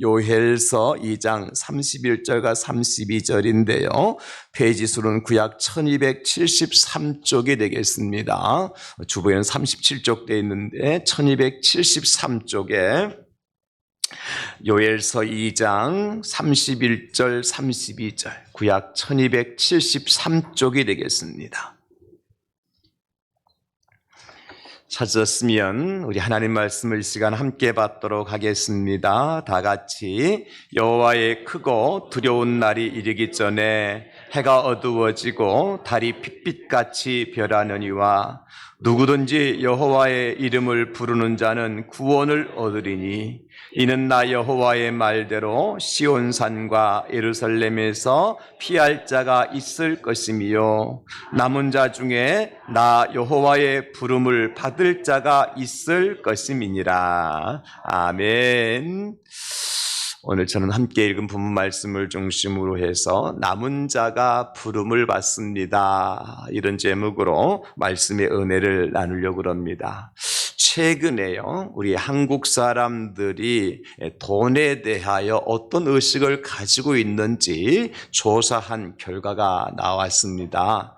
요엘서 2장 31절과 32절인데요. 페이지 수는 구약 1273쪽이 되겠습니다. 주보에는 37쪽 되어 있는데 1273쪽에 요엘서 2장 31절 32절 구약 1273쪽이 되겠습니다. 찾았으면 우리 하나님 말씀을 이 시간 함께 받도록 하겠습니다. 다 같이 여호와의 크고 두려운 날이 이르기 전에 해가 어두워지고 달이 핏빛같이 별하느니와 누구든지 여호와의 이름을 부르는 자는 구원을 얻으리니 이는 나 여호와의 말대로 시온산과 예루살렘에서 피할 자가 있을 것이며 남은 자 중에 나 여호와의 부름을 받을 자가 있을 것임이니라. 아멘. 오늘 저는 함께 읽은 본문 말씀을 중심으로 해서 남은 자가 부름을 받습니다, 이런 제목으로 말씀의 은혜를 나누려고 합니다. 최근에요, 우리 한국 사람들이 돈에 대하여 어떤 의식을 가지고 있는지 조사한 결과가 나왔습니다.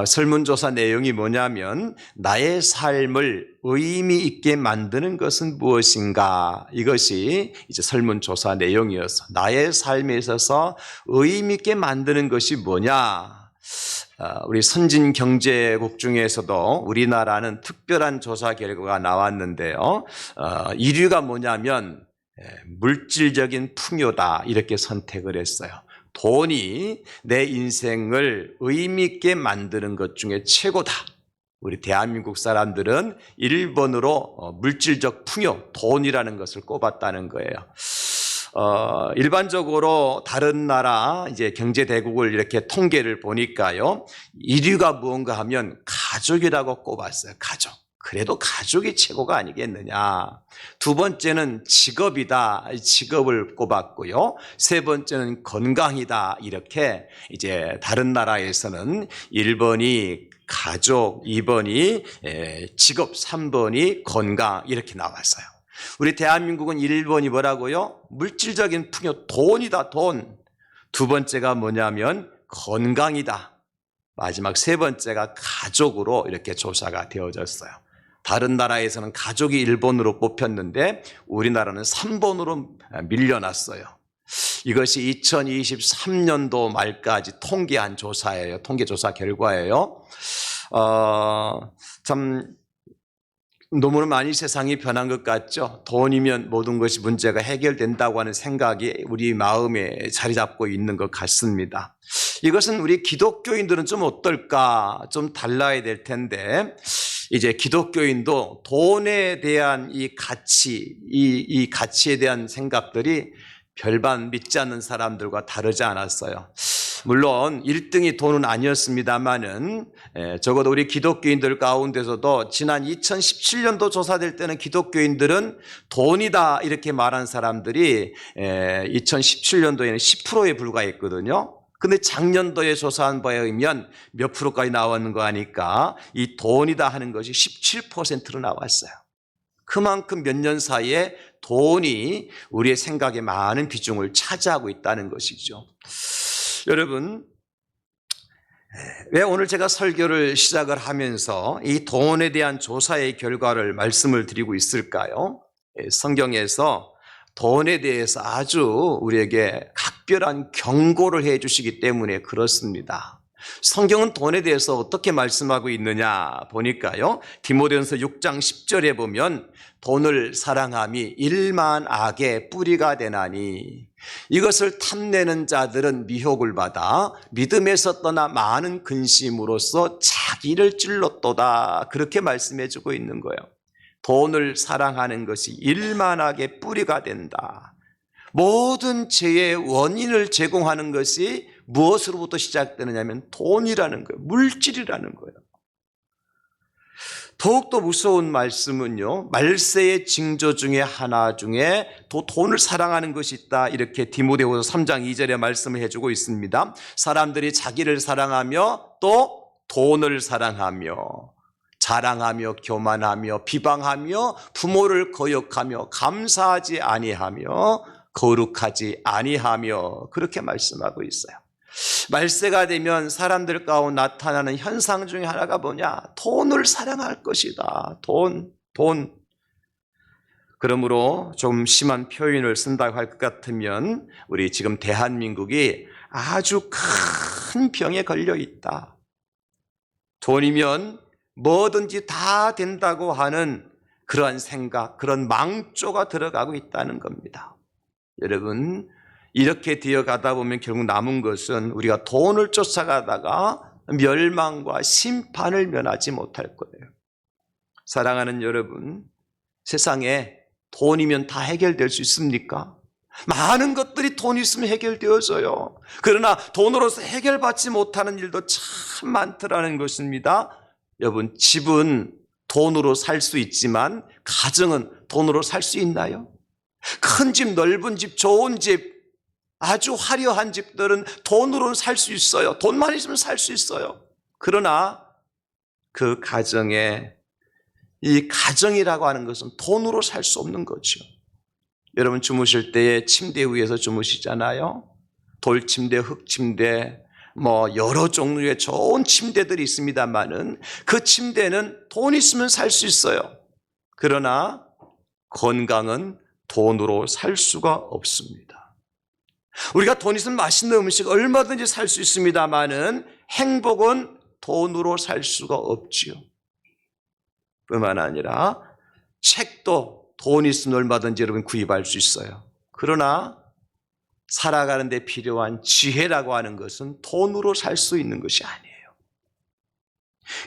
설문조사 내용이 뭐냐면 나의 삶을 의미 있게 만드는 것은 무엇인가, 이것이 이제 설문조사 내용이어서 나의 삶에 있어서 의미 있게 만드는 것이 뭐냐. 우리 선진경제국 중에서도 우리나라는 특별한 조사 결과가 나왔는데요. 1위가 뭐냐면 물질적인 풍요다, 이렇게 선택을 했어요. 돈이 내 인생을 의미 있게 만드는 것 중에 최고다. 우리 대한민국 사람들은 1번으로 물질적 풍요, 돈이라는 것을 꼽았다는 거예요. 일반적으로 다른 나라 이제 경제 대국을 이렇게 통계를 보니까요, 1위가 무언가 하면 가족이라고 꼽았어요. 가족. 그래도 가족이 최고가 아니겠느냐. 두 번째는 직업이다. 직업을 꼽았고요. 세 번째는 건강이다. 이렇게 이제 다른 나라에서는 1번이 가족, 2번이 직업, 3번이 건강, 이렇게 나왔어요. 우리 대한민국은 1번이 뭐라고요? 물질적인 풍요, 돈이다, 돈. 두 번째가 뭐냐면 건강이다. 마지막 세 번째가 가족으로 이렇게 조사가 되어졌어요. 다른 나라에서는 가족이 1번으로 뽑혔는데 우리나라는 3번으로 밀려났어요. 이것이 2023년도 말까지 통계한 조사예요. 통계조사 결과예요. 참 너무 많이 세상이 변한 것 같죠? 돈이면 모든 것이 문제가 해결된다고 하는 생각이 우리 마음에 자리 잡고 있는 것 같습니다. 이것은 우리 기독교인들은 좀 어떨까? 좀 달라야 될 텐데, 이제 기독교인도 돈에 대한 이 가치, 이 가치에 대한 생각들이 별반 믿지 않는 사람들과 다르지 않았어요. 물론 1등이 돈은 아니었습니다만은 적어도 우리 기독교인들 가운데서도 지난 2017년도 조사될 때는 기독교인들은 돈이다 이렇게 말한 사람들이 2017년도에는 10%에 불과했거든요. 근데 작년도에 조사한 바에 의하면 몇 프로까지 나왔는 거 아니까 이 돈이다 하는 것이 17%로 나왔어요. 그만큼 몇 년 사이에 돈이 우리의 생각에 많은 비중을 차지하고 있다는 것이죠. 여러분, 왜 오늘 제가 설교를 시작을 하면서 이 돈에 대한 조사의 결과를 말씀을 드리고 있을까요? 성경에서 돈에 대해서 아주 우리에게 각별한 경고를 해 주시기 때문에 그렇습니다. 성경은 돈에 대해서 어떻게 말씀하고 있느냐 보니까요, 디모데전서 6장 10절에 보면 돈을 사랑함이 일만 악의 뿌리가 되나니 이것을 탐내는 자들은 미혹을 받아 믿음에서 떠나 많은 근심으로써 자기를 찔렀도다, 그렇게 말씀해 주고 있는 거예요. 돈을 사랑하는 것이 일만악의 뿌리가 된다. 모든 죄의 원인을 제공하는 것이 무엇으로부터 시작되느냐면 돈이라는 거예요. 물질이라는 거예요. 더욱더 무서운 말씀은요, 말세의 징조 중에 하나 중에 돈을 사랑하는 것이 있다, 이렇게 디모데후서 3장 2절에 말씀을 해주고 있습니다. 사람들이 자기를 사랑하며 또 돈을 사랑하며 자랑하며 교만하며 비방하며 부모를 거역하며 감사하지 아니하며 거룩하지 아니하며 그렇게 말씀하고 있어요. 말세가 되면 사람들 가운데 나타나는 현상 중에 하나가 뭐냐? 돈을 사랑할 것이다. 돈. 그러므로 좀 심한 표현을 쓴다고 할 것 같으면 우리 지금 대한민국이 아주 큰 병에 걸려 있다. 돈이면 뭐든지 다 된다고 하는 그러한 생각, 그런 망조가 들어가고 있다는 겁니다. 여러분, 이렇게 되어가다 보면 결국 남은 것은 우리가 돈을 쫓아가다가 멸망과 심판을 면하지 못할 거예요. 사랑하는 여러분, 세상에 돈이면 다 해결될 수 있습니까? 많은 것들이 돈 있으면 해결되어져요. 그러나 돈으로서 해결받지 못하는 일도 참 많더라는 것입니다. 여러분, 집은 돈으로 살 수 있지만 가정은 돈으로 살 수 있나요? 큰 집, 넓은 집, 좋은 집, 아주 화려한 집들은 돈으로는 살 수 있어요. 돈만 있으면 살 수 있어요. 그러나 그 가정에 이 가정이라고 하는 것은 돈으로 살 수 없는 거죠. 여러분 주무실 때에 침대 위에서 주무시잖아요. 돌침대, 흙침대, 여러 종류의 좋은 침대들이 있습니다만은 그 침대는 돈 있으면 살 수 있어요. 그러나 건강은 돈으로 살 수가 없습니다. 우리가 돈 있으면 맛있는 음식 얼마든지 살 수 있습니다만은 행복은 돈으로 살 수가 없지요. 뿐만 아니라 책도 돈 있으면 얼마든지 여러분 구입할 수 있어요. 그러나 살아가는 데 필요한 지혜라고 하는 것은 돈으로 살 수 있는 것이 아니에요.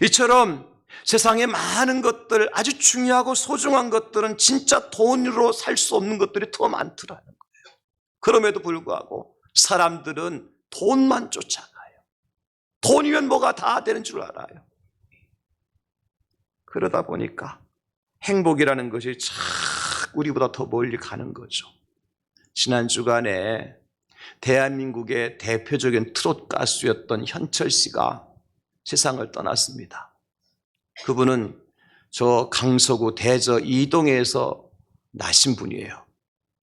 이처럼 세상에 많은 것들, 아주 중요하고 소중한 것들은 진짜 돈으로 살 수 없는 것들이 더 많더라는 거예요. 그럼에도 불구하고 사람들은 돈만 쫓아가요. 돈이면 뭐가 다 되는 줄 알아요. 그러다 보니까 행복이라는 것이 자꾸 우리보다 더 멀리 가는 거죠. 지난 주간에 대한민국의 대표적인 트롯 가수였던 현철 씨가 세상을 떠났습니다. 그분은 저 강서구 대저 이동에서 나신 분이에요.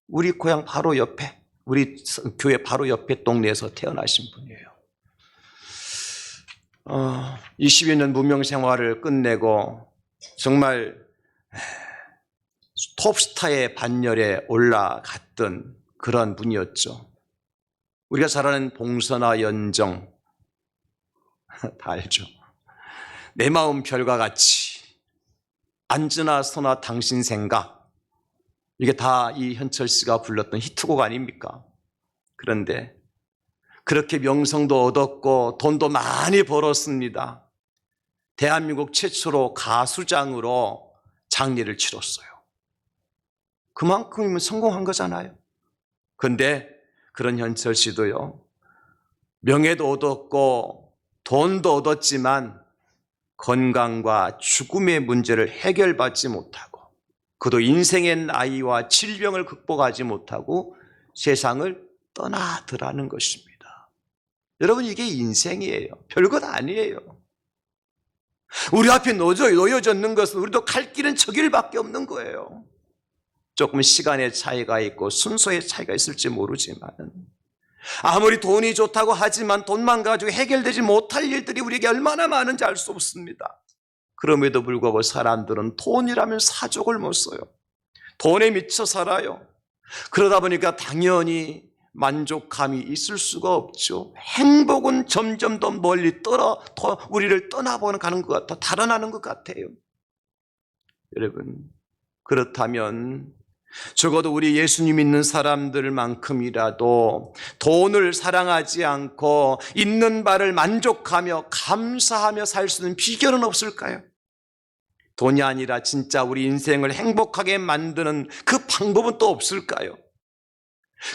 우리 고향 바로 옆에, 우리 교회 바로 옆에 동네에서 태어나신 분이에요. 20여 년 무명 생활을 끝내고 정말 톱스타의 반열에 올라갔던 그런 분이었죠. 우리가 잘 아는 봉선화 연정 다 알죠. 내 마음 별과 같이, 안즈나 소나 당신 생각, 이게 다 이 현철 씨가 불렀던 히트곡 아닙니까? 그런데 그렇게 명성도 얻었고 돈도 많이 벌었습니다. 대한민국 최초로 가수장으로 장례를 치렀어요. 그만큼이면 성공한 거잖아요. 그런데 그런 현철 씨도요, 명예도 얻었고 돈도 얻었지만 건강과 죽음의 문제를 해결받지 못하고, 그도 인생의 나이와 질병을 극복하지 못하고 세상을 떠나더라는 것입니다. 여러분, 이게 인생이에요. 별것 아니에요. 우리 앞에 놓여져 있는 것은 우리도 갈 길은 저 길밖에 없는 거예요. 조금 시간의 차이가 있고 순서의 차이가 있을지 모르지만, 아무리 돈이 좋다고 하지만 돈만 가지고 해결되지 못할 일들이 우리에게 얼마나 많은지 알 수 없습니다. 그럼에도 불구하고 사람들은 돈이라면 사족을 못 써요. 돈에 미쳐 살아요. 그러다 보니까 당연히 만족감이 있을 수가 없죠. 행복은 점점 더 멀리 우리를 떠나보는 가는 것 같아, 달아나는 것 같아요. 여러분, 그렇다면 적어도 우리 예수님 믿는 사람들만큼이라도 돈을 사랑하지 않고 있는 바를 만족하며 감사하며 살 수 있는 비결은 없을까요? 돈이 아니라 진짜 우리 인생을 행복하게 만드는 그 방법은 또 없을까요?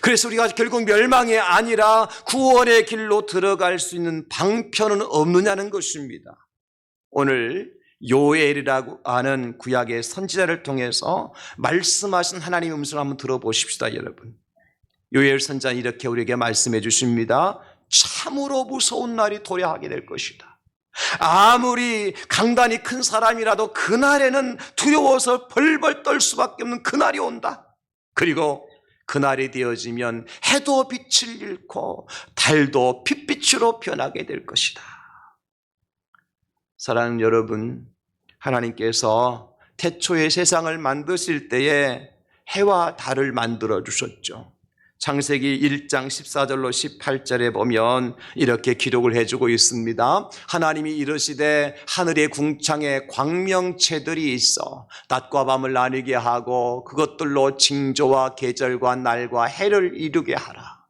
그래서 우리가 결국 멸망이 아니라 구원의 길로 들어갈 수 있는 방편은 없느냐는 것입니다. 오늘 요엘이라고 하는 구약의 선지자를 통해서 말씀하신 하나님의 음성을 한번 들어보십시다, 여러분. 요엘 선지자는 이렇게 우리에게 말씀해 주십니다. 참으로 무서운 날이 도래하게 될 것이다. 아무리 강단이 큰 사람이라도 그날에는 두려워서 벌벌 떨 수밖에 없는 그날이 온다. 그리고 그날이 되어지면 해도 빛을 잃고 달도 핏빛으로 변하게 될 것이다. 사랑하는 여러분, 하나님께서 태초에 세상을 만드실 때에 해와 달을 만들어 주셨죠. 창세기 1장 14절로 18절에 보면 이렇게 기록을 해주고 있습니다. 하나님이 이르시되 하늘의 궁창에 광명체들이 있어 낮과 밤을 나뉘게 하고 그것들로 징조와 계절과 날과 해를 이루게 하라.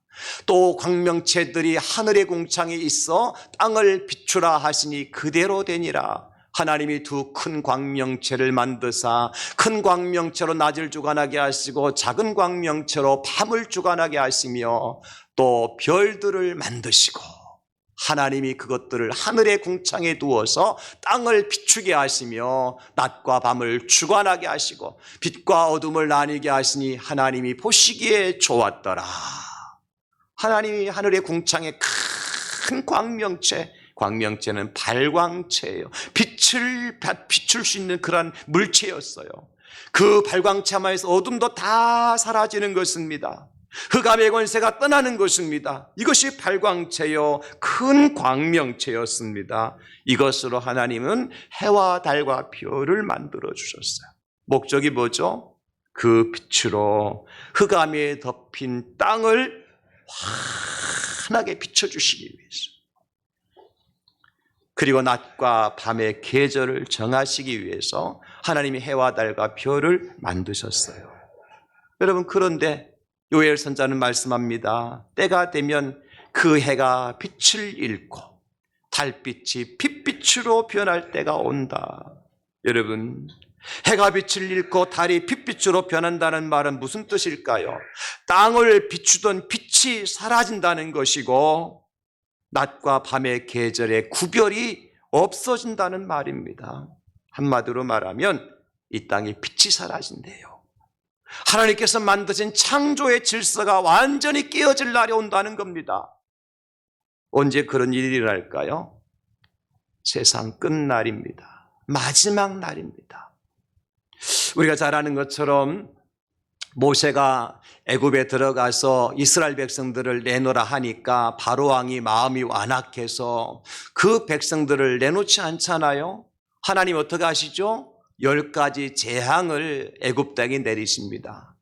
또 광명체들이 하늘의 궁창에 있어 땅을 비추라 하시니 그대로 되니라. 하나님이 두 큰 광명체를 만드사 큰 광명체로 낮을 주관하게 하시고 작은 광명체로 밤을 주관하게 하시며 또 별들을 만드시고 하나님이 그것들을 하늘의 궁창에 두어서 땅을 비추게 하시며 낮과 밤을 주관하게 하시고 빛과 어둠을 나뉘게 하시니 하나님이 보시기에 좋았더라. 하나님이 하늘의 궁창에 큰 광명체는 발광체예요. 빛을 비출 수 있는 그런 물체였어요. 그 발광체마에서 어둠도 다 사라지는 것입니다. 흑암의 권세가 떠나는 것입니다. 이것이 발광체요 큰 광명체였습니다. 이것으로 하나님은 해와 달과 별을 만들어 주셨어요. 목적이 뭐죠? 그 빛으로 흑암에 덮인 땅을 환하게 비춰주시기 위해서, 그리고 낮과 밤의 계절을 정하시기 위해서 하나님이 해와 달과 별을 만드셨어요. 여러분, 그런데 요엘 선자는 말씀합니다. 때가 되면 그 해가 빛을 잃고 달빛이 핏빛으로 변할 때가 온다. 여러분, 해가 빛을 잃고 달이 핏빛으로 변한다는 말은 무슨 뜻일까요? 땅을 비추던 빛이 사라진다는 것이고 낮과 밤의 계절의 구별이 없어진다는 말입니다. 한마디로 말하면 이 땅의 빛이 사라진대요. 하나님께서 만드신 창조의 질서가 완전히 깨어질 날이 온다는 겁니다. 언제 그런 일이 일어날까요? 세상 끝날입니다. 마지막 날입니다. 우리가 잘 아는 것처럼 모세가 애굽에 들어가서 이스라엘 백성들을 내놓으라 하니까 바로 왕이 마음이 완악해서 그 백성들을 내놓지 않잖아요. 하나님 어떻게 하시죠? 10가지 재앙을 애굽 땅에 내리십니다.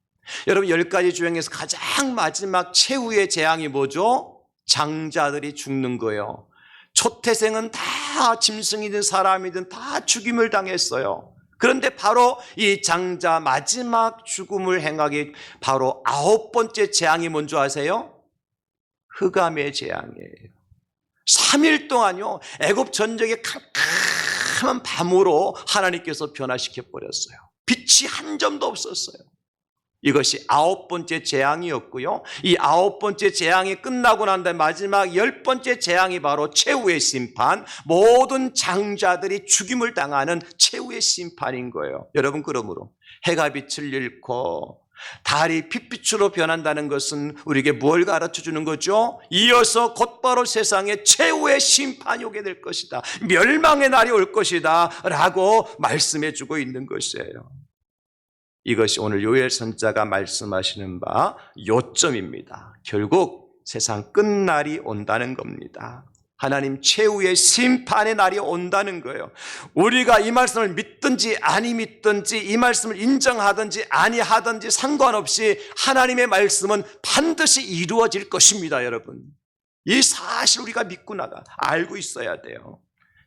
여러분, 10가지 재앙에서 가장 마지막 최후의 재앙이 뭐죠? 장자들이 죽는 거예요. 초태생은 다 짐승이든 사람이든 다 죽임을 당했어요. 그런데 바로 이 장자 마지막 죽음을 행하기 바로 9번째 재앙이 뭔지 아세요? 흑암의 재앙이에요. 3일 동안요, 애굽 전역에 캄캄한 밤으로 하나님께서 변화시켜 버렸어요. 빛이 한 점도 없었어요. 이것이 9번째 재앙이었고요. 이 9번째 재앙이 끝나고 난 다음에 마지막 10번째 재앙이 바로 최후의 심판, 모든 장자들이 죽임을 당하는 최후의 심판인 거예요. 여러분, 그러므로 해가 빛을 잃고 달이 핏빛으로 변한다는 것은 우리에게 뭘 가르쳐주는 거죠? 이어서 곧바로 세상에 최후의 심판이 오게 될 것이다, 멸망의 날이 올 것이다 라고 말씀해주고 있는 것이에요. 이것이 오늘 요엘 선자가 말씀하시는 바 요점입니다. 결국 세상 끝날이 온다는 겁니다. 하나님 최후의 심판의 날이 온다는 거예요. 우리가 이 말씀을 믿든지 아니 믿든지, 이 말씀을 인정하든지 아니하든지 상관없이 하나님의 말씀은 반드시 이루어질 것입니다. 여러분, 이 사실 우리가 믿고 알고 있어야 돼요.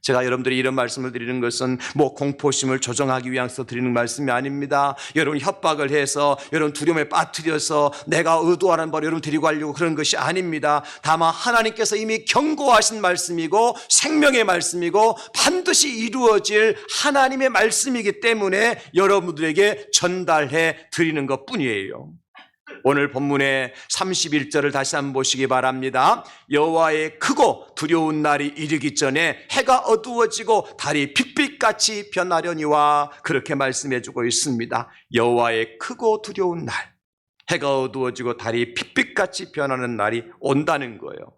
제가 여러분들이 이런 말씀을 드리는 것은 공포심을 조정하기 위해서 드리는 말씀이 아닙니다. 여러분 협박을 해서 여러분 두려움에 빠뜨려서 내가 의도하는 바로 여러분 데리고 가려고 그런 것이 아닙니다. 다만 하나님께서 이미 경고하신 말씀이고 생명의 말씀이고 반드시 이루어질 하나님의 말씀이기 때문에 여러분들에게 전달해 드리는 것뿐이에요. 오늘 본문의 31절을 다시 한번 보시기 바랍니다. 여호와의 크고 두려운 날이 이르기 전에 해가 어두워지고 달이 빛빛같이 변하려니와, 그렇게 말씀해 주고 있습니다. 여호와의 크고 두려운 날, 해가 어두워지고 달이 빛빛같이 변하는 날이 온다는 거예요.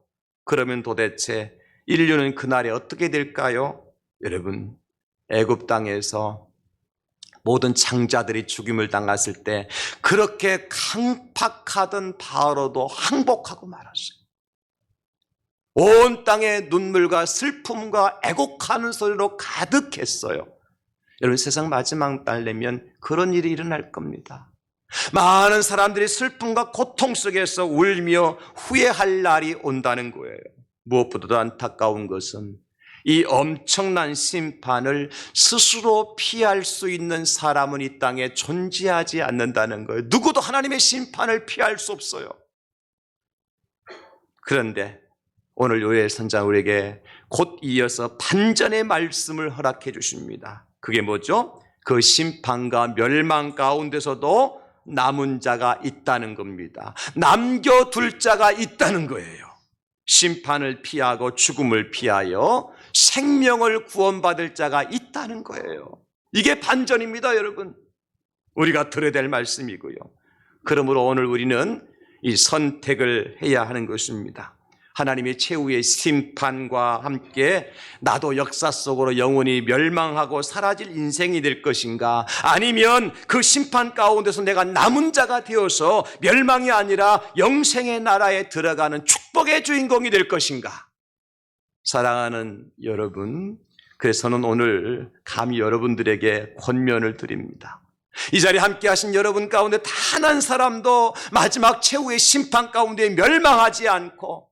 그러면 도대체 인류는 그날에 어떻게 될까요? 여러분, 애굽 땅에서 모든 창자들이 죽임을 당했을 때 그렇게 강팍하던 바로도 항복하고 말았어요. 온 땅에 눈물과 슬픔과 애곡하는 소리로 가득했어요. 여러분, 세상 마지막 날 되면 그런 일이 일어날 겁니다. 많은 사람들이 슬픔과 고통 속에서 울며 후회할 날이 온다는 거예요. 무엇보다도 안타까운 것은 이 엄청난 심판을 스스로 피할 수 있는 사람은 이 땅에 존재하지 않는다는 거예요. 누구도 하나님의 심판을 피할 수 없어요. 그런데 오늘 요엘 선지자 우리에게 곧 이어서 반전의 말씀을 허락해 주십니다. 그게 뭐죠? 그 심판과 멸망 가운데서도 남은 자가 있다는 겁니다. 남겨둘 자가 있다는 거예요. 심판을 피하고 죽음을 피하여 생명을 구원받을 자가 있다는 거예요. 이게 반전입니다, 여러분. 우리가 들어야 될 말씀이고요. 그러므로 오늘 우리는 이 선택을 해야 하는 것입니다. 하나님의 최후의 심판과 함께 나도 역사 속으로 영원히 멸망하고 사라질 인생이 될 것인가, 아니면 그 심판 가운데서 내가 남은 자가 되어서 멸망이 아니라 영생의 나라에 들어가는 축복의 주인공이 될 것인가. 사랑하는 여러분, 그래서는 오늘 감히 여러분들에게 권면을 드립니다. 이 자리에 함께 하신 여러분 가운데 단 한 사람도 마지막 최후의 심판 가운데 멸망하지 않고,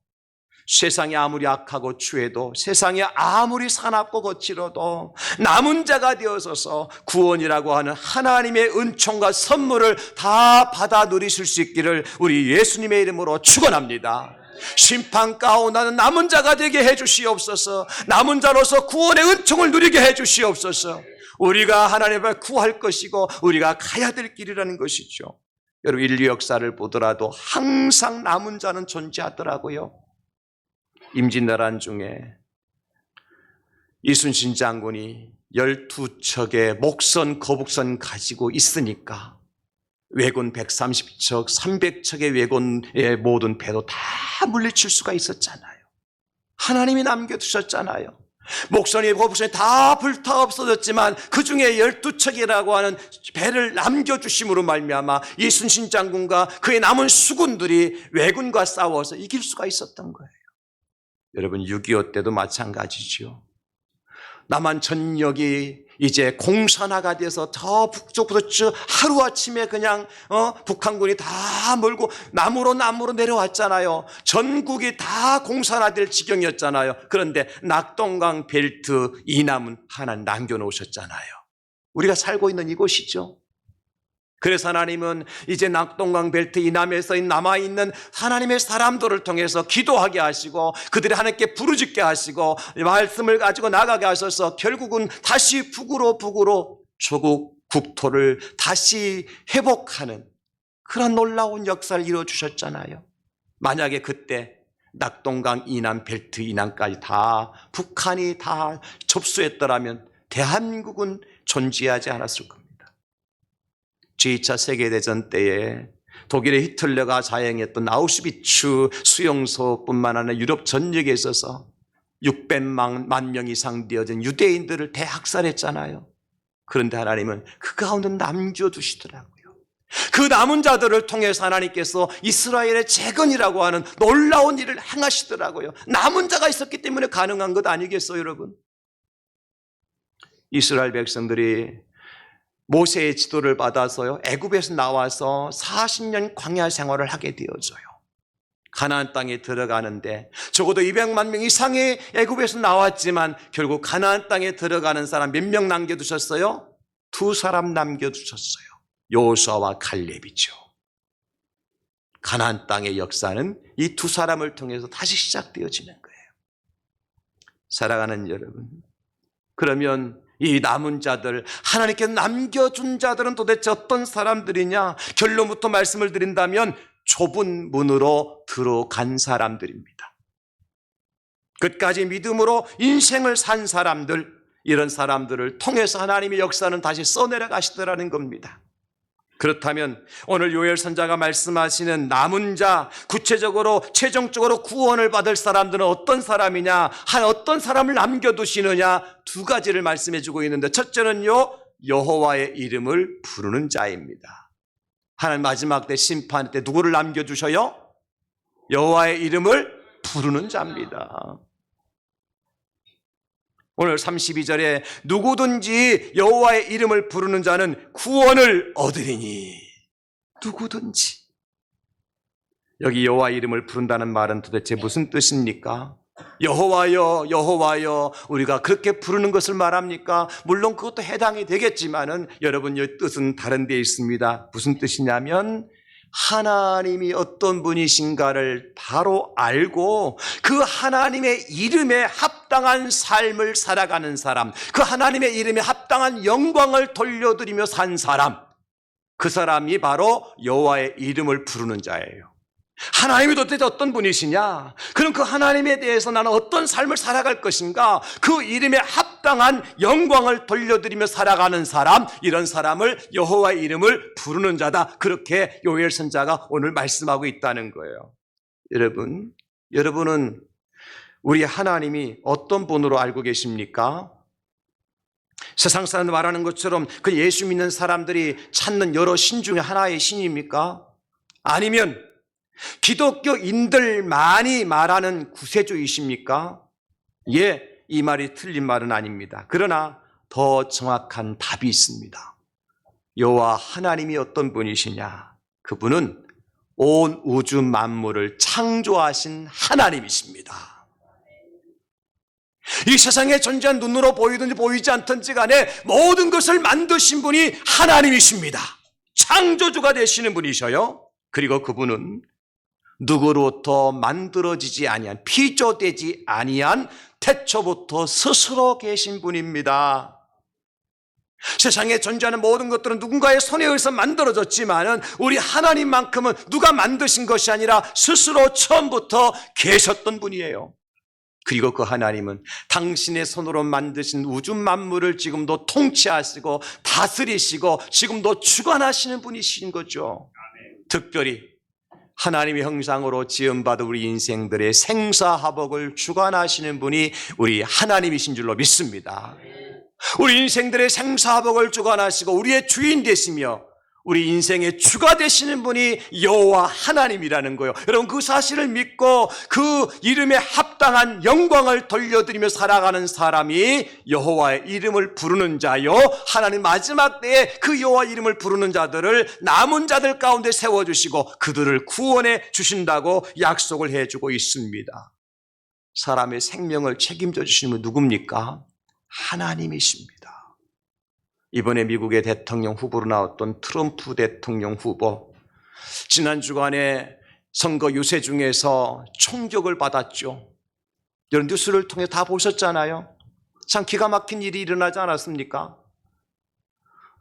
세상이 아무리 악하고 추해도, 세상이 아무리 사납고 거칠어도 남은 자가 되어서서 구원이라고 하는 하나님의 은총과 선물을 다 받아 누리실 수 있기를 우리 예수님의 이름으로 축원합니다. 심판 가운데 남은 자가 되게 해주시옵소서. 남은 자로서 구원의 은총을 누리게 해주시옵소서. 우리가 하나님을 구할 것이고 우리가 가야 될 길이라는 것이죠. 여러분, 인류 역사를 보더라도 항상 남은 자는 존재하더라고요. 임진왜란 중에 이순신 장군이 12척의 목선, 거북선 가지고 있으니까 왜군 130척, 300척의 왜군의 모든 배도 다 물리칠 수가 있었잖아요. 하나님이 남겨두셨잖아요. 목선이, 거북선이 다 불타 없어졌지만 그 중에 12척이라고 하는 배를 남겨주심으로 말미암아 이순신 장군과 그의 남은 수군들이 왜군과 싸워서 이길 수가 있었던 거예요. 여러분, 6.25 때도 마찬가지죠. 남한 전역이 이제 공산화가 돼서 저 북쪽부터 쭉 하루아침에 그냥 북한군이 다 몰고 남으로 내려왔잖아요. 전국이 다 공산화될 지경이었잖아요. 그런데 낙동강 벨트 이남은 하나 남겨놓으셨잖아요. 우리가 살고 있는 이곳이죠. 그래서 하나님은 이제 낙동강 벨트 이남에서 남아있는 하나님의 사람들을 통해서 기도하게 하시고 그들이 하나님께 부르짖게 하시고 말씀을 가지고 나가게 하셔서 결국은 다시 북으로 조국 국토를 다시 회복하는 그런 놀라운 역사를 이루어주셨잖아요. 만약에 그때 낙동강 이남 벨트 이남까지 다 북한이 다 접수했더라면 대한민국은 존재하지 않았을 겁니다. 제2차 세계대전 때에 독일의 히틀러가 자행했던 아우슈비츠 수용소뿐만 아니라 유럽 전역에 있어서 600만 명 이상 되어진 유대인들을 대학살했잖아요. 그런데 하나님은 그 가운데 남겨두시더라고요. 그 남은 자들을 통해서 하나님께서 이스라엘의 재건이라고 하는 놀라운 일을 행하시더라고요. 남은 자가 있었기 때문에 가능한 것 아니겠어요, 여러분? 이스라엘 백성들이 모세의 지도를 받아서요, 애굽에서 나와서 40년 광야 생활을 하게 되어져요. 가나안 땅에 들어가는데 적어도 200만 명 이상의 애굽에서 나왔지만 결국 가나안 땅에 들어가는 사람 몇 명 남겨두셨어요? 2사람 남겨두셨어요. 여호수아와 갈렙이죠. 가나안 땅의 역사는 이 2사람을 통해서 다시 시작되어지는 거예요. 사랑하는 여러분, 그러면 이 남은 자들, 하나님께 남겨준 자들은 도대체 어떤 사람들이냐? 결론부터 말씀을 드린다면 좁은 문으로 들어간 사람들입니다. 끝까지 믿음으로 인생을 산 사람들, 이런 사람들을 통해서 하나님의 역사는 다시 써내려 가시더라는 겁니다. 그렇다면 오늘 요엘 선지자가 말씀하시는 남은 자, 구체적으로 최종적으로 구원을 받을 사람들은 어떤 사람이냐, 어떤 사람을 남겨두시느냐, 2가지를 말씀해 주고 있는데, 첫째는요, 여호와의 이름을 부르는 자입니다. 하나님 마지막 때 심판 때 누구를 남겨주셔요? 여호와의 이름을 부르는 자입니다. 오늘 32절에 누구든지 여호와의 이름을 부르는 자는 구원을 얻으리니, 누구든지. 여기 여호와 이름을 부른다는 말은 도대체 무슨 뜻입니까? 여호와여 여호와여 우리가 그렇게 부르는 것을 말합니까? 물론 그것도 해당이 되겠지만은 여러분 이 뜻은 다른 데 있습니다. 무슨 뜻이냐면 하나님이 어떤 분이신가를 바로 알고 그 하나님의 이름에 합당한 삶을 살아가는 사람, 그 하나님의 이름에 합당한 영광을 돌려드리며 산 사람, 그 사람이 바로 여호와의 이름을 부르는 자예요. 하나님이 도대체 어떤 분이시냐? 그럼 그 하나님에 대해서 나는 어떤 삶을 살아갈 것인가? 그 이름에 합당한 영광을 돌려드리며 살아가는 사람, 이런 사람을 여호와의 이름을 부르는 자다. 그렇게 요엘 선자가 오늘 말씀하고 있다는 거예요. 여러분은 우리 하나님이 어떤 분으로 알고 계십니까? 세상 사람들 말하는 것처럼 그 예수 믿는 사람들이 찾는 여러 신 중에 하나의 신입니까? 아니면 기독교인들만이 말하는 구세주이십니까? 예, 이 말이 틀린 말은 아닙니다. 그러나 더 정확한 답이 있습니다. 여호와 하나님이 어떤 분이시냐? 그분은 온 우주 만물을 창조하신 하나님이십니다. 이 세상에 존재한 눈으로 보이든지 보이지 않든지 간에 모든 것을 만드신 분이 하나님이십니다. 창조주가 되시는 분이셔요. 그리고 그분은 누구로부터 만들어지지 아니한, 피조되지 아니한 태초부터 스스로 계신 분입니다. 세상에 존재하는 모든 것들은 누군가의 손에 의해서 만들어졌지만은 우리 하나님만큼은 누가 만드신 것이 아니라 스스로 처음부터 계셨던 분이에요. 그리고 그 하나님은 당신의 손으로 만드신 우주 만물을 지금도 통치하시고 다스리시고 지금도 주관하시는 분이신 거죠. 특별히 하나님의 형상으로 지음받은 우리 인생들의 생사화복을 주관하시는 분이 우리 하나님이신 줄로 믿습니다. 우리 인생들의 생사화복을 주관하시고 우리의 주인 되시며 우리 인생의 주가 되시는 분이 여호와 하나님이라는 거예요. 여러분 그 사실을 믿고 그 이름에 합당한 영광을 돌려드리며 살아가는 사람이 여호와의 이름을 부르는 자요, 하나님 마지막 때에 그 여호와 이름을 부르는 자들을 남은 자들 가운데 세워주시고 그들을 구원해 주신다고 약속을 해주고 있습니다. 사람의 생명을 책임져 주시는 분 누굽니까? 하나님이십니다. 이번에 미국의 대통령 후보로 나왔던 트럼프 대통령 후보, 지난 주간에 선거 유세 중에서 총격을 받았죠. 여러분 뉴스를 통해 다 보셨잖아요. 참 기가 막힌 일이 일어나지 않았습니까?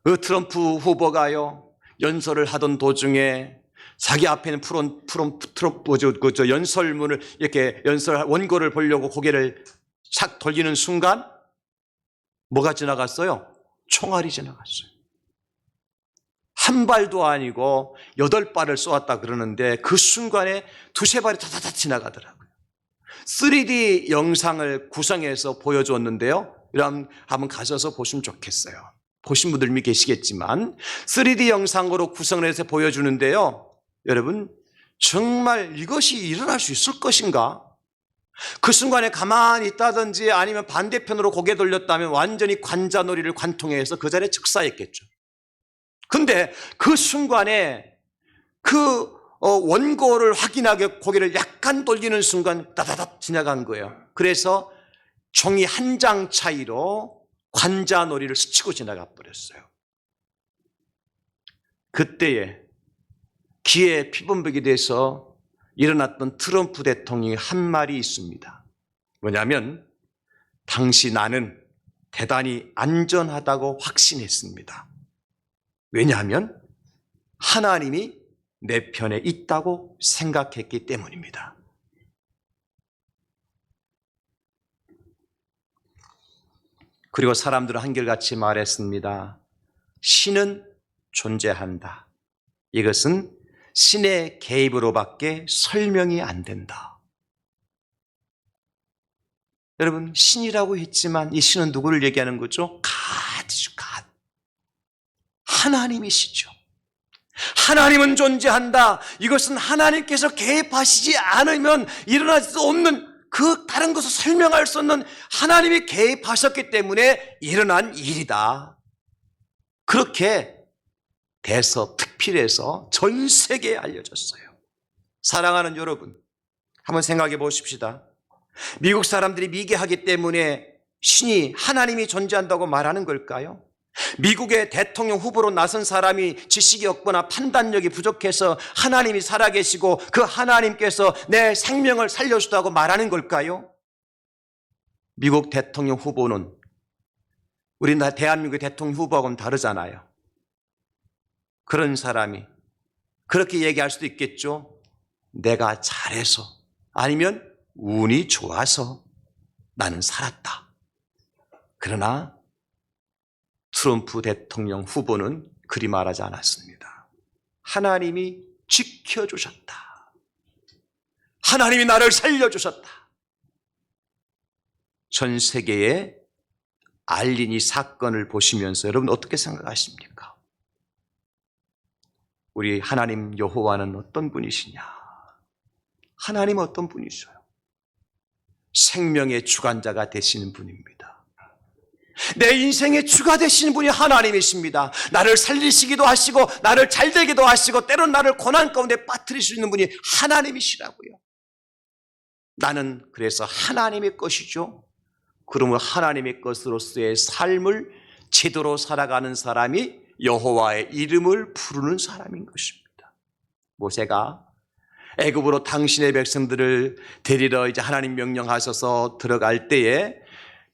그 트럼프 후보가요, 연설을 하던 도중에 자기 앞에 있는 연설문을 이렇게 원고를 보려고 고개를 싹 돌리는 순간 뭐가 지나갔어요? 총알이 지나갔어요. 한 발도 아니고 8발을 쏘았다 그러는데 그 순간에 2-3발이 다다다 지나가더라고요. 3D 영상을 구성해서 보여줬는데요. 여러분 한번 가셔서 보시면 좋겠어요. 보신 분들 이미 계시겠지만 3D 영상으로 구성을 해서 보여주는데요. 여러분 정말 이것이 일어날 수 있을 것인가? 그 순간에 가만히 있다든지 아니면 반대편으로 고개 돌렸다면 완전히 관자놀이를 관통해서 그 자리에 즉사했겠죠. 근데 그 순간에 그 원고를 확인하게 고개를 약간 돌리는 순간 다다닥 지나간 거예요. 그래서 종이 한 장 차이로 관자놀이를 스치고 지나가 버렸어요. 그때에 기에 피범벅이 돼서 일어났던 트럼프 대통령이 한 말이 있습니다. 뭐냐면 당시 나는 대단히 안전하다고 확신했습니다. 왜냐하면 하나님이 내 편에 있다고 생각했기 때문입니다. 그리고 사람들은 한결같이 말했습니다. 신은 존재한다. 이것은 신의 개입으로밖에 설명이 안 된다. 여러분 신이라고 했지만 이 신은 누구를 얘기하는 거죠? 하나님이시죠. 하나님은 존재한다. 이것은 하나님께서 개입하시지 않으면 일어날 수 없는, 그 다른 것을 설명할 수 없는, 하나님이 개입하셨기 때문에 일어난 일이다. 그렇게 대서특필해서 전 세계에 알려졌어요. 사랑하는 여러분, 한번 생각해 보십시다. 미국 사람들이 미개하기 때문에 신이, 하나님이 존재한다고 말하는 걸까요? 미국의 대통령 후보로 나선 사람이 지식이 없거나 판단력이 부족해서 하나님이 살아계시고 그 하나님께서 내 생명을 살려주다고 말하는 걸까요? 미국 대통령 후보는 우리나라 대한민국의 대통령 후보하고는 다르잖아요. 그런 사람이 그렇게 얘기할 수도 있겠죠. 내가 잘해서, 아니면 운이 좋아서 나는 살았다. 그러나 트럼프 대통령 후보는 그리 말하지 않았습니다. 하나님이 지켜주셨다. 하나님이 나를 살려주셨다. 전 세계에 알린 이 사건을 보시면서 여러분 어떻게 생각하십니까? 우리 하나님 여호와는 어떤 분이시냐? 하나님은 어떤 분이셔요? 생명의 주관자가 되시는 분입니다. 내 인생의 주가 되시는 분이 하나님이십니다. 나를 살리시기도 하시고 나를 잘되기도 하시고 때론 나를 고난 가운데 빠뜨리시는 분이 하나님이시라고요. 나는 그래서 하나님의 것이죠. 그러면 하나님의 것으로서의 삶을 제대로 살아가는 사람이 여호와의 이름을 부르는 사람인 것입니다. 모세가 애굽으로 당신의 백성들을 데리러 이제 하나님 명령하셔서 들어갈 때에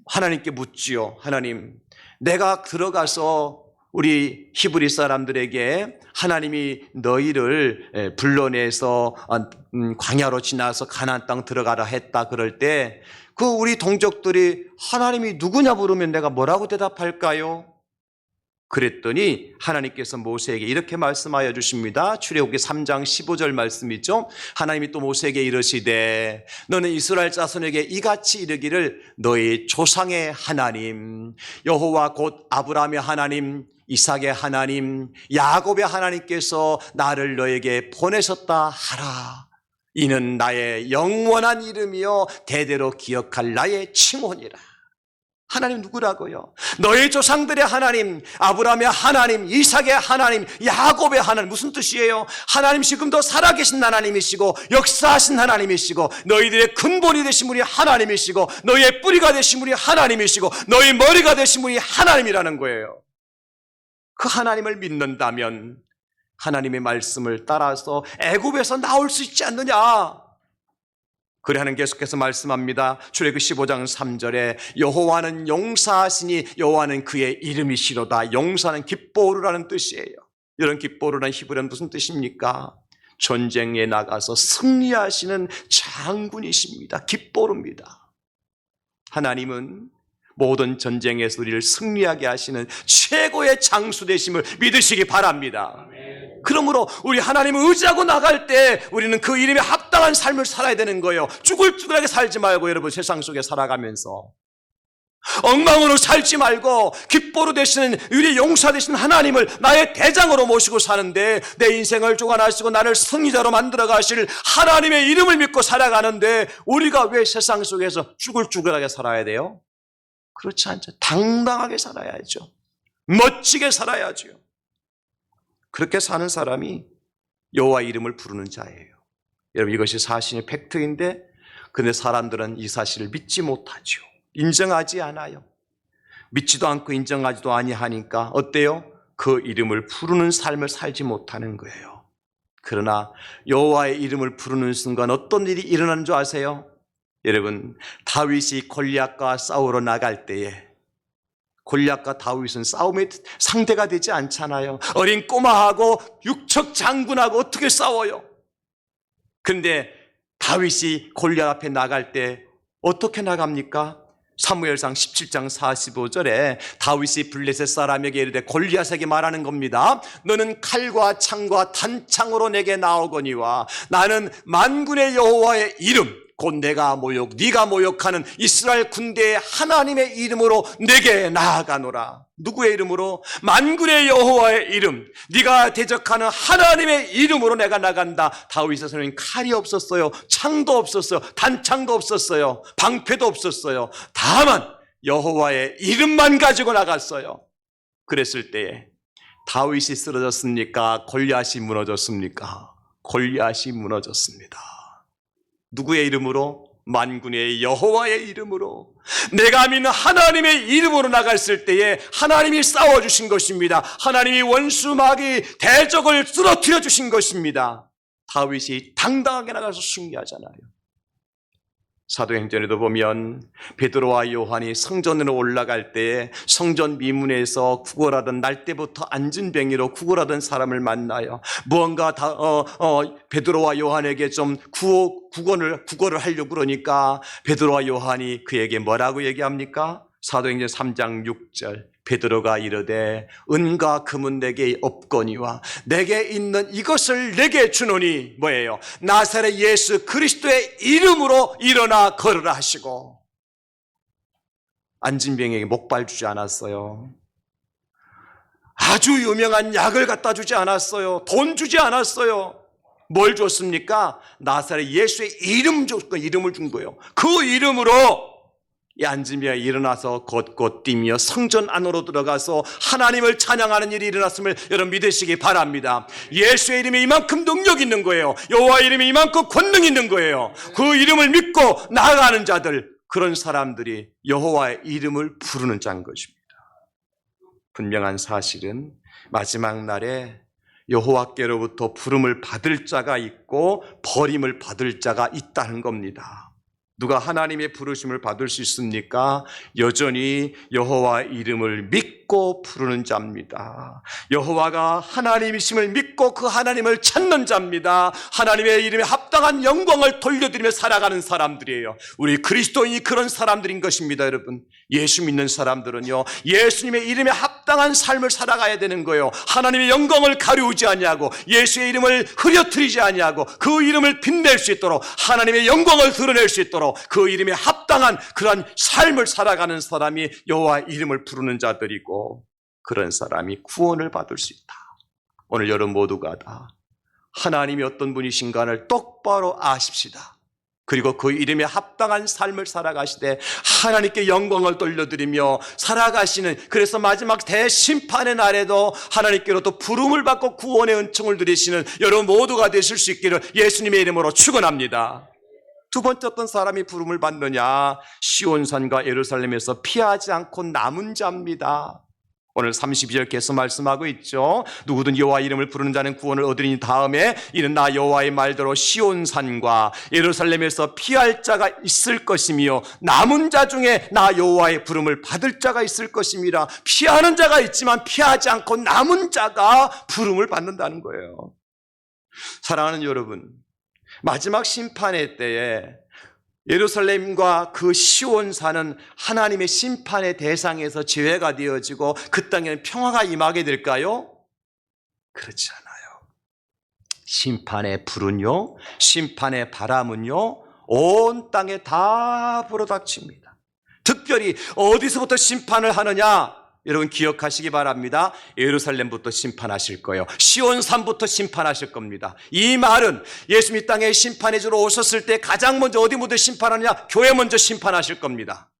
하나님께 묻지요. 하나님, 내가 들어가서 우리 히브리 사람들에게 하나님이 너희를 불러내서 광야로 지나서 가나안 땅 들어가라 했다. 그럴 때 그 우리 동족들이 하나님이 누구냐 물으면 내가 뭐라고 대답할까요? 그랬더니 하나님께서 모세에게 이렇게 말씀하여 주십니다. 출애굽기 3장 15절 말씀이죠. 하나님이 또 모세에게 이르시되 너는 이스라엘 자손에게 이같이 이르기를 너희 조상의 하나님 여호와 곧 아브라함의 하나님 이삭의 하나님 야곱의 하나님께서 나를 너에게 보내셨다 하라. 이는 나의 영원한 이름이요 대대로 기억할 나의 칭호니라. 하나님 누구라고요? 너희 조상들의 하나님, 아브라함의 하나님, 이삭의 하나님, 야곱의 하나님. 무슨 뜻이에요? 하나님 지금도 살아계신 하나님이시고 역사하신 하나님이시고 너희들의 근본이 되신 분이 하나님이시고 너희의 뿌리가 되신 분이 하나님이시고 너희 머리가 되신 분이 하나님이라는 거예요. 그 하나님을 믿는다면 하나님의 말씀을 따라서 애굽에서 나올 수 있지 않느냐? 그래 하는 계속해서 말씀합니다. 출애굽기 15장 3절에 여호와는 용사하시니 여호와는 그의 이름이시로다. 용사는 깃보르라는 뜻이에요. 이런 깃보르라는 히브리어는 무슨 뜻입니까? 전쟁에 나가서 승리하시는 장군이십니다. 깃보르입니다. 하나님은 모든 전쟁에서 우리를 승리하게 하시는 최고의 장수 되심을 믿으시기 바랍니다. 그러므로 우리 하나님을 의지하고 나갈 때 우리는 그 이름에 합당한 삶을 살아야 되는 거예요. 쭈글쭈글하게 살지 말고 여러분 세상 속에 살아가면서 엉망으로 살지 말고 깃보로 되시는 우리 용사 되시는 하나님을 나의 대장으로 모시고 사는데 내 인생을 주관하시고 나를 승리자로 만들어 가실 하나님의 이름을 믿고 살아가는데 우리가 왜 세상 속에서 쭈글쭈글하게 살아야 돼요? 그렇지 않죠. 당당하게 살아야죠. 멋지게 살아야죠. 그렇게 사는 사람이 여호와 이름을 부르는 자예요. 여러분 이것이 사실의 팩트인데 근데 사람들은 이 사실을 믿지 못하죠. 인정하지 않아요. 믿지도 않고 인정하지도 아니하니까 어때요? 그 이름을 부르는 삶을 살지 못하는 거예요. 그러나 여호와의 이름을 부르는 순간 어떤 일이 일어나는 줄 아세요? 여러분 다윗이 골리앗과 싸우러 나갈 때에 골리앗과 다윗은 싸움의 상대가 되지 않잖아요. 어린 꼬마하고 육척 장군하고 어떻게 싸워요? 근데 다윗이 골리앗 앞에 나갈 때 어떻게 나갑니까? 사무엘상 17장 45절에 다윗이 블레셋 사람에게 이르되 골리앗에게 말하는 겁니다. 너는 칼과 창과 단창으로 내게 나오거니와 나는 만군의 여호와의 이름 곧 내가 모욕, 네가 모욕하는 이스라엘 군대의 하나님의 이름으로 내게 나아가노라. 누구의 이름으로? 만군의 여호와의 이름, 네가 대적하는 하나님의 이름으로 내가 나간다. 다윗의 손에는 칼이 없었어요. 창도 없었어요. 단창도 없었어요. 방패도 없었어요. 다만 여호와의 이름만 가지고 나갔어요. 그랬을 때에 다윗이 쓰러졌습니까? 골리앗이 무너졌습니까? 골리앗이 무너졌습니다. 누구의 이름으로? 만군의 여호와의 이름으로, 내가 믿는 하나님의 이름으로 나갔을 때에 하나님이 싸워주신 것입니다. 하나님이 원수 마귀 대적을 쓰러뜨려 주신 것입니다. 다윗이 당당하게 나가서 승리하잖아요. 사도행전에도 보면 베드로와 요한이 성전으로 올라갈 때 성전 미문에서 구걸하던 날 때부터 안진뱅이로 구걸하던 사람을 만나요. 무언가 베드로와 요한에게 좀 구걸을 하려고 그러니까 베드로와 요한이 그에게 뭐라고 얘기합니까? 사도행전 3장 6절, 베드로가 이르되 은과 금은 내게 없거니와 내게 있는 이것을 내게 주노니 뭐예요? 나사렛 예수 그리스도의 이름으로 일어나 걸으라 하시고, 안진병에게 목발 주지 않았어요. 아주 유명한 약을 갖다 주지 않았어요. 돈 주지 않았어요. 뭘 줬습니까? 나사렛 예수의 이름을 준 거예요. 그 이름으로 이 안진병이 일어나서 곧곧 뛰며 성전 안으로 들어가서 하나님을 찬양하는 일이 일어났음을 여러분 믿으시기 바랍니다. 예수의 이름이 이만큼 능력 있는 거예요. 여호와의 이름이 이만큼 권능 있는 거예요. 그 이름을 믿고 나아가는 자들, 그런 사람들이 여호와의 이름을 부르는 자인 것입니다. 분명한 사실은 마지막 날에 여호와께로부터 부름을 받을 자가 있고 버림을 받을 자가 있다는 겁니다. 누가 하나님의 부르심을 받을 수 있습니까? 여전히 여호와 이름을 믿고 부르는 자입니다. 여호와가 하나님이심을 믿고 그 하나님을 찾는 자입니다. 하나님의 이름에 합당한 영광을 돌려드리며 살아가는 사람들이에요. 우리 그리스도인이 그런 사람들인 것입니다. 여러분, 예수 믿는 사람들은요, 예수님의 이름에 합당한 삶을 살아가야 되는 거예요. 하나님의 영광을 가리우지 아니하고 예수의 이름을 흐려뜨리지 아니하고 그 이름을 빛낼 수 있도록, 하나님의 영광을 드러낼 수 있도록 그 이름에 합당한 그런 삶을 살아가는 사람이 여호와의 이름을 부르는 자들이고, 그런 사람이 구원을 받을 수 있다. 오늘 여러분 모두가 다 하나님이 어떤 분이신가를 똑바로 아십시다. 그리고 그 이름에 합당한 삶을 살아가시되 하나님께 영광을 돌려드리며 살아가시는, 그래서 마지막 대심판의 날에도 하나님께로부터 부름을 받고 구원의 은총을 누리시는 여러분 모두가 되실 수 있기를 예수님의 이름으로 축원합니다. 두 번째, 어떤 사람이 부름을 받느냐? 시온산과 예루살렘에서 피하지 않고 남은 자입니다. 오늘 32절 계속 말씀하고 있죠. 누구든 여호와 이름을 부르는 자는 구원을 얻으리니 다음에 이는 나 여호와의 말대로 시온산과 예루살렘에서 피할 자가 있을 것이며 남은 자 중에 나 여호와의 부름을 받을 자가 있을 것입니다. 피하는 자가 있지만 피하지 않고 남은 자가 부름을 받는다는 거예요. 사랑하는 여러분, 마지막 심판의 때에 예루살렘과 그 시온산은 하나님의 심판의 대상에서 제외가 되어지고 그 땅에는 평화가 임하게 될까요? 그렇지 않아요. 심판의 불은요, 심판의 바람은요, 온 땅에 다 불어닥칩니다. 특별히 어디서부터 심판을 하느냐? 여러분 기억하시기 바랍니다. 예루살렘부터 심판하실 거예요. 시온산부터 심판하실 겁니다. 이 말은 예수님 이 땅에 심판해 주러 오셨을 때 가장 먼저 어디부터 심판하느냐? 교회 먼저 심판하실 겁니다.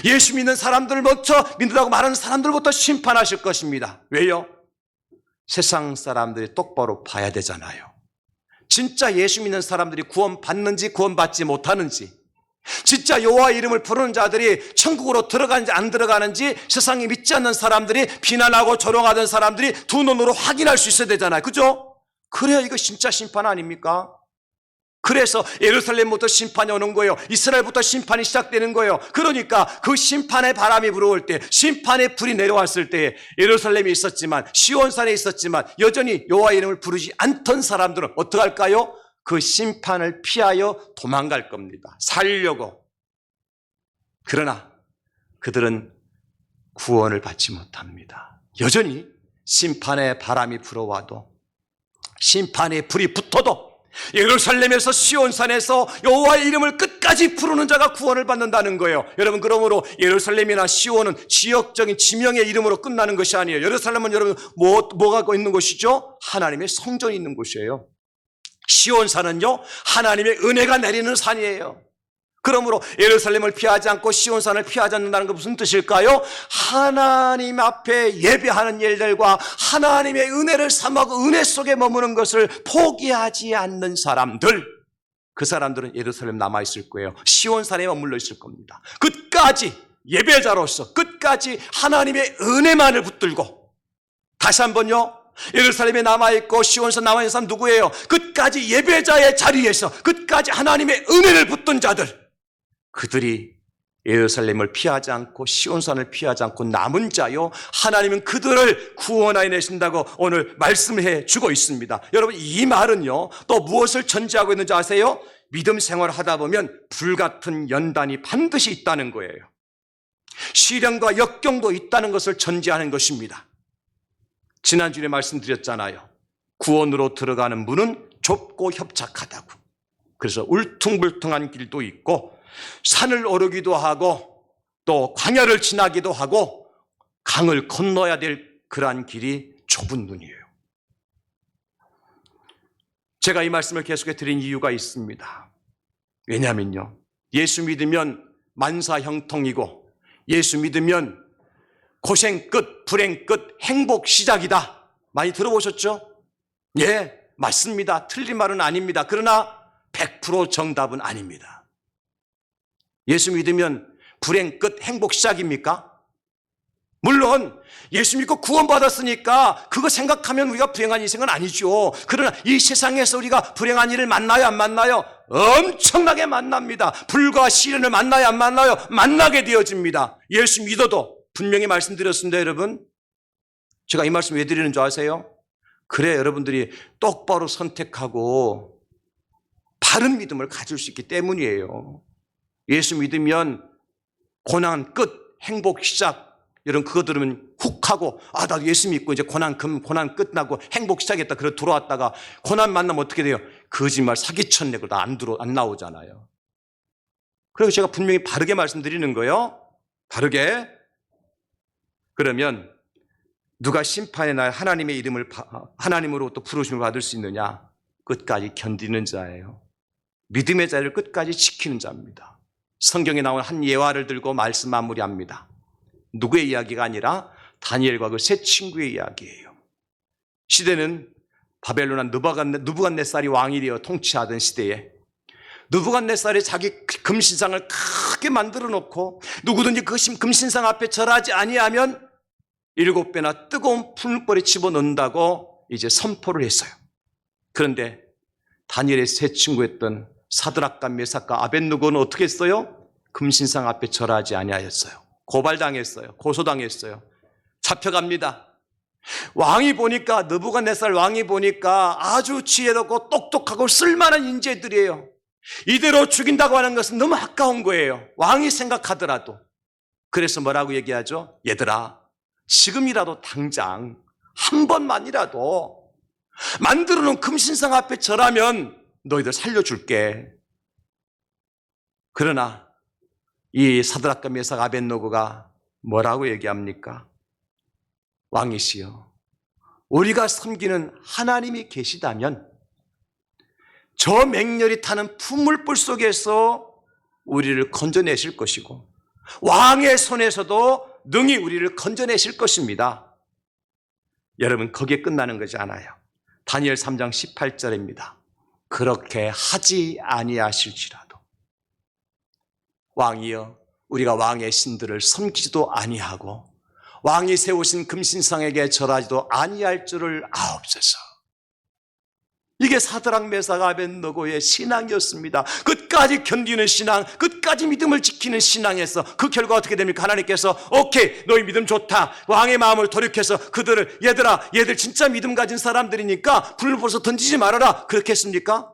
예수 믿는 사람들을 먼저 믿는다고 말하는 사람들부터 심판하실 것입니다. 왜요? 세상 사람들이 똑바로 봐야 되잖아요. 진짜 예수 믿는 사람들이 구원받는지 구원받지 못하는지, 진짜 여호와 이름을 부르는 자들이 천국으로 들어가는지 안 들어가는지 세상에 믿지 않는 사람들이, 비난하고 조롱하던 사람들이 두 눈으로 확인할 수 있어야 되잖아요. 그죠? 그래야 이거 진짜 심판 아닙니까? 그래서 예루살렘부터 심판이 오는 거예요. 이스라엘부터 심판이 시작되는 거예요. 그러니까 그 심판의 바람이 불어올 때, 심판의 불이 내려왔을 때 예루살렘이 있었지만, 시온산에 있었지만 여전히 여호와 이름을 부르지 않던 사람들은 어떻게 할까요? 그 심판을 피하여 도망갈 겁니다. 살려고. 그러나 그들은 구원을 받지 못합니다. 여전히 심판의 바람이 불어와도, 심판의 불이 붙어도 예루살렘에서 시온산에서 여호와의 이름을 끝까지 부르는 자가 구원을 받는다는 거예요. 여러분, 그러므로 예루살렘이나 시온은 지역적인 지명의 이름으로 끝나는 것이 아니에요. 예루살렘은 여러분 뭐가 있는 곳이죠? 하나님의 성전이 있는 곳이에요. 시온산은요, 하나님의 은혜가 내리는 산이에요. 그러므로 예루살렘을 피하지 않고 시온산을 피하지 않는다는 건 무슨 뜻일까요? 하나님 앞에 예배하는 일들과 하나님의 은혜를 삼하고 은혜 속에 머무는 것을 포기하지 않는 사람들, 그 사람들은 예루살렘 남아있을 거예요. 시온산에 머물러 있을 겁니다. 끝까지 예배자로서 끝까지 하나님의 은혜만을 붙들고, 다시 한번요, 예루살렘에 남아있고 시온산 남아있는 사람 누구예요? 끝까지 예배자의 자리에서 끝까지 하나님의 은혜를 붙든 자들, 그들이 예루살렘을 피하지 않고 시온산을 피하지 않고 남은 자요, 하나님은 그들을 구원하여 내신다고 오늘 말씀해 주고 있습니다. 여러분, 이 말은요 또 무엇을 전제하고 있는지 아세요? 믿음 생활을 하다 보면 불같은 연단이 반드시 있다는 거예요. 시련과 역경도 있다는 것을 전제하는 것입니다. 지난주에 말씀드렸잖아요. 구원으로 들어가는 문은 좁고 협착하다고. 그래서 울퉁불퉁한 길도 있고 산을 오르기도 하고 또 광야를 지나기도 하고 강을 건너야 될 그러한 길이 좁은 눈이에요. 제가 이 말씀을 계속해 드린 이유가 있습니다. 왜냐하면요, 예수 믿으면 만사 형통이고 예수 믿으면 고생 끝, 불행 끝, 행복 시작이다. 많이 들어보셨죠? 예, 맞습니다. 틀린 말은 아닙니다. 그러나 100% 정답은 아닙니다. 예수 믿으면 불행 끝, 행복 시작입니까? 물론 예수 믿고 구원받았으니까 그거 생각하면 우리가 불행한 인생은 아니죠. 그러나 이 세상에서 우리가 불행한 일을 만나요, 안 만나요? 엄청나게 만납니다. 불과 시련을 만나요, 안 만나요? 만나게 되어집니다. 예수 믿어도 분명히 말씀드렸습니다. 여러분, 제가 이 말씀 왜 드리는 줄 아세요? 그래 여러분들이 똑바로 선택하고 바른 믿음을 가질 수 있기 때문이에요. 예수 믿으면 고난 끝, 행복 시작, 여러분 그거 들으면 훅 하고, 아, 나 예수 믿고 이제 고난 끝나고 행복 시작했다. 그래 돌아왔다가 고난 만나면 어떻게 돼요? 거짓말 사기쳤네. 그러다 안 나오잖아요. 그래서 제가 분명히 바르게 말씀드리는 거예요. 바르게. 그러면 누가 심판의 날 하나님의 이름을 하나님으로부터 부르심을 받을 수 있느냐? 끝까지 견디는 자예요. 믿음의 자리를 끝까지 지키는 자입니다. 성경에 나온 한 예화를 들고 말씀 마무리합니다. 누구의 이야기가 아니라 다니엘과 그 세 친구의 이야기예요. 시대는 바벨론한 느부갓네살이 왕이 되어 통치하던 시대에 느부갓네살이 자기 금신상을 크게 만들어 놓고 누구든지 그 금신상 앞에 절하지 아니하면 7배나 뜨거운 풀물불에 집어넣는다고 이제 선포를 했어요. 그런데 다니엘의 세 친구였던 사드락과 메삭과 아벳느고는 어떻게 했어요? 금신상 앞에 절하지 아니하였어요. 고발당했어요. 고소당했어요. 잡혀갑니다. 왕이 보니까, 느부갓네살 왕이 보니까 아주 지혜롭고 똑똑하고 쓸만한 인재들이에요. 이대로 죽인다고 하는 것은 너무 아까운 거예요. 왕이 생각하더라도. 그래서 뭐라고 얘기하죠? 얘들아, 지금이라도 당장 한 번만이라도 만들어 놓은 금신상 앞에 절하면 너희들 살려줄게. 그러나 이 사드락과 메삭 아벳느고가 뭐라고 얘기합니까? 왕이시여, 우리가 섬기는 하나님이 계시다면 저 맹렬히 타는 풀물불 속에서 우리를 건져내실 것이고 왕의 손에서도 능히 우리를 건져내실 것입니다. 여러분, 거기에 끝나는 것이 않아요. 다니엘 3장 18절입니다. 그렇게 하지 아니하실지라도 왕이여, 우리가 왕의 신들을 섬기지도 아니하고 왕이 세우신 금신상에게 절하지도 아니할 줄을 아옵소서. 이게 사드락 메삭 아벳느고의 신앙이었습니다. 끝까지 견디는 신앙, 끝까지 믿음을 지키는 신앙에서 그 결과 어떻게 됩니까? 하나님께서 오케이, 너희 믿음 좋다. 왕의 마음을 돌이켜서 그들을, 얘들 진짜 믿음 가진 사람들이니까 불을 벌써 던지지 말아라. 그렇게 했습니까?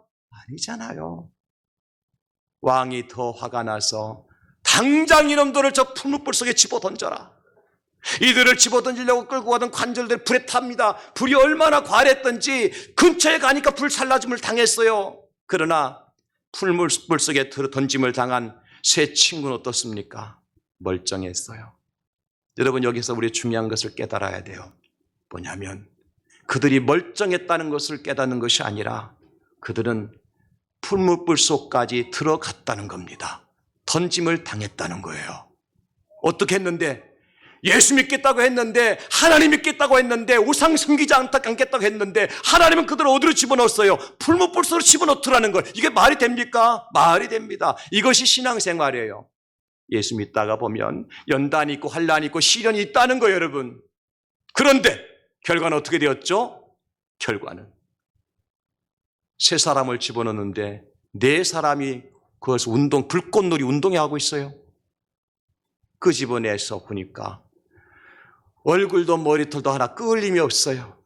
아니잖아요. 왕이 더 화가 나서 당장 이놈들을 저 풀무불 속에 집어 던져라. 이들을 집어던지려고 끌고 가던 관절들 불에 탑니다. 불이 얼마나 과했던지 근처에 가니까 불살라짐을 당했어요. 그러나 풀물 속에 던짐을 당한 세 친구는 어떻습니까? 멀쩡했어요. 여러분, 여기서 우리 중요한 것을 깨달아야 돼요. 뭐냐면 그들이 멀쩡했다는 것을 깨닫는 것이 아니라 그들은 풀무불 속까지 들어갔다는 겁니다. 던짐을 당했다는 거예요. 어떻게 했는데? 예수 믿겠다고 했는데, 하나님 믿겠다고 했는데, 우상 섬기지 않겠다고 했는데 하나님은 그들을 어디로 집어넣었어요? 풀무불 속으로 집어넣더라는 걸. 이게 말이 됩니까? 말이 됩니다. 이것이 신앙생활이에요. 예수 믿다가 보면 연단이 있고 환난이 있고 시련이 있다는 거예요, 여러분. 그런데 결과는 어떻게 되었죠? 결과는 세 사람을 집어넣는데 네 사람이 그것을 불꽃놀이 운동회 하고 있어요. 그 집어내서 보니까 얼굴도 머리털도 하나 끌림이 없어요.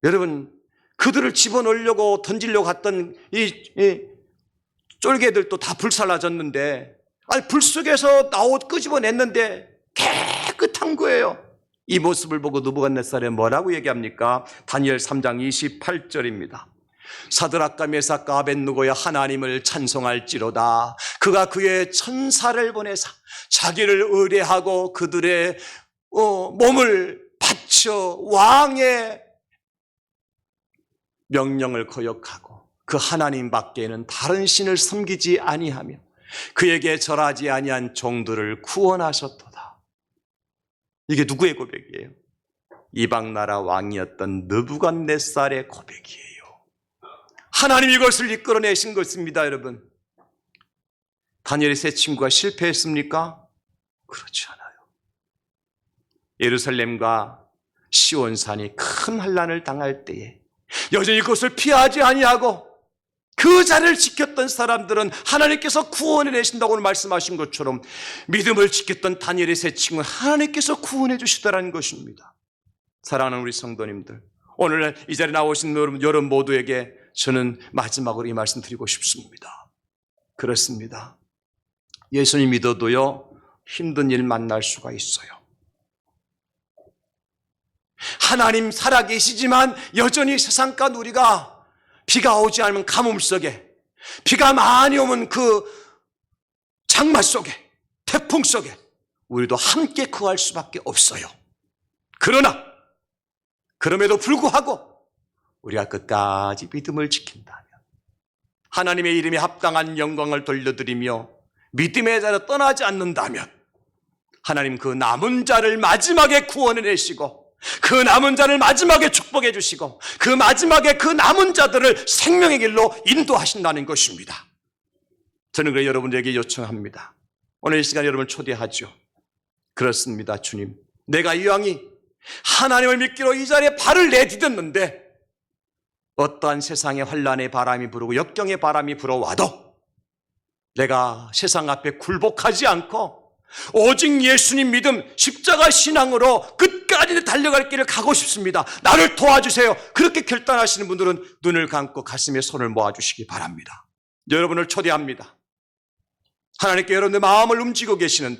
여러분, 그들을 집어넣으려고 던지려고 했던 이 쫄개들도 다 불살라졌는데, 아니 불 속에서 끄집어냈는데 깨끗한 거예요. 이 모습을 보고 느부갓네살이 뭐라고 얘기합니까? 다니엘 3장 28절입니다. 사드락과 메삭과 아벳느고여 하나님을 찬송할지로다. 그가 그의 천사를 보내사 자기를 의뢰하고 그들의 몸을 바쳐 왕의 명령을 거역하고 그 하나님 밖에는 다른 신을 섬기지 아니하며 그에게 절하지 아니한 종들을 구원하셨도다. 이게 누구의 고백이에요? 이방 나라 왕이었던 느부갓네살의 고백이에요. 하나님이 이것을 이끌어내신 것입니다, 여러분. 다니엘의 세 친구가 실패했습니까? 그렇지 않아요. 예루살렘과 시온산이 큰 환난을 당할 때에 여전히 그것을 피하지 아니하고 그 자리를 지켰던 사람들은 하나님께서 구원해 내신다고 말씀하신 것처럼 믿음을 지켰던 다니엘의 세 친구는 하나님께서 구원해 주시더라는 것입니다. 사랑하는 우리 성도님들, 오늘 이 자리에 나오신 여러분 모두에게 저는 마지막으로 이 말씀 드리고 싶습니다. 그렇습니다. 예수님 믿어도요, 힘든 일 만날 수가 있어요. 하나님 살아계시지만 여전히 세상과 우리가 비가 오지 않으면 가뭄 속에, 비가 많이 오면 그 장마 속에, 태풍 속에 우리도 함께 거할 수밖에 없어요. 그러나 그럼에도 불구하고 우리가 끝까지 믿음을 지킨다면, 하나님의 이름에 합당한 영광을 돌려드리며 믿음의 자로 떠나지 않는다면 하나님 그 남은 자를 마지막에 구원해 내시고 그 남은 자를 마지막에 축복해 주시고 그 마지막에 그 남은 자들을 생명의 길로 인도하신다는 것입니다. 저는 그래서 여러분에게 요청합니다. 오늘 이 시간 여러분을 초대하죠. 그렇습니다. 주님, 내가 이왕이 하나님을 믿기로 이 자리에 발을 내디뎠는데 어떠한 세상의 환난의 바람이 불고 역경의 바람이 불어와도 내가 세상 앞에 굴복하지 않고 오직 예수님 믿음, 십자가 신앙으로 끝까지 달려갈 길을 가고 싶습니다. 나를 도와주세요. 그렇게 결단하시는 분들은 눈을 감고 가슴에 손을 모아주시기 바랍니다. 여러분을 초대합니다. 하나님께 여러분의 마음을 움직이고 계시는데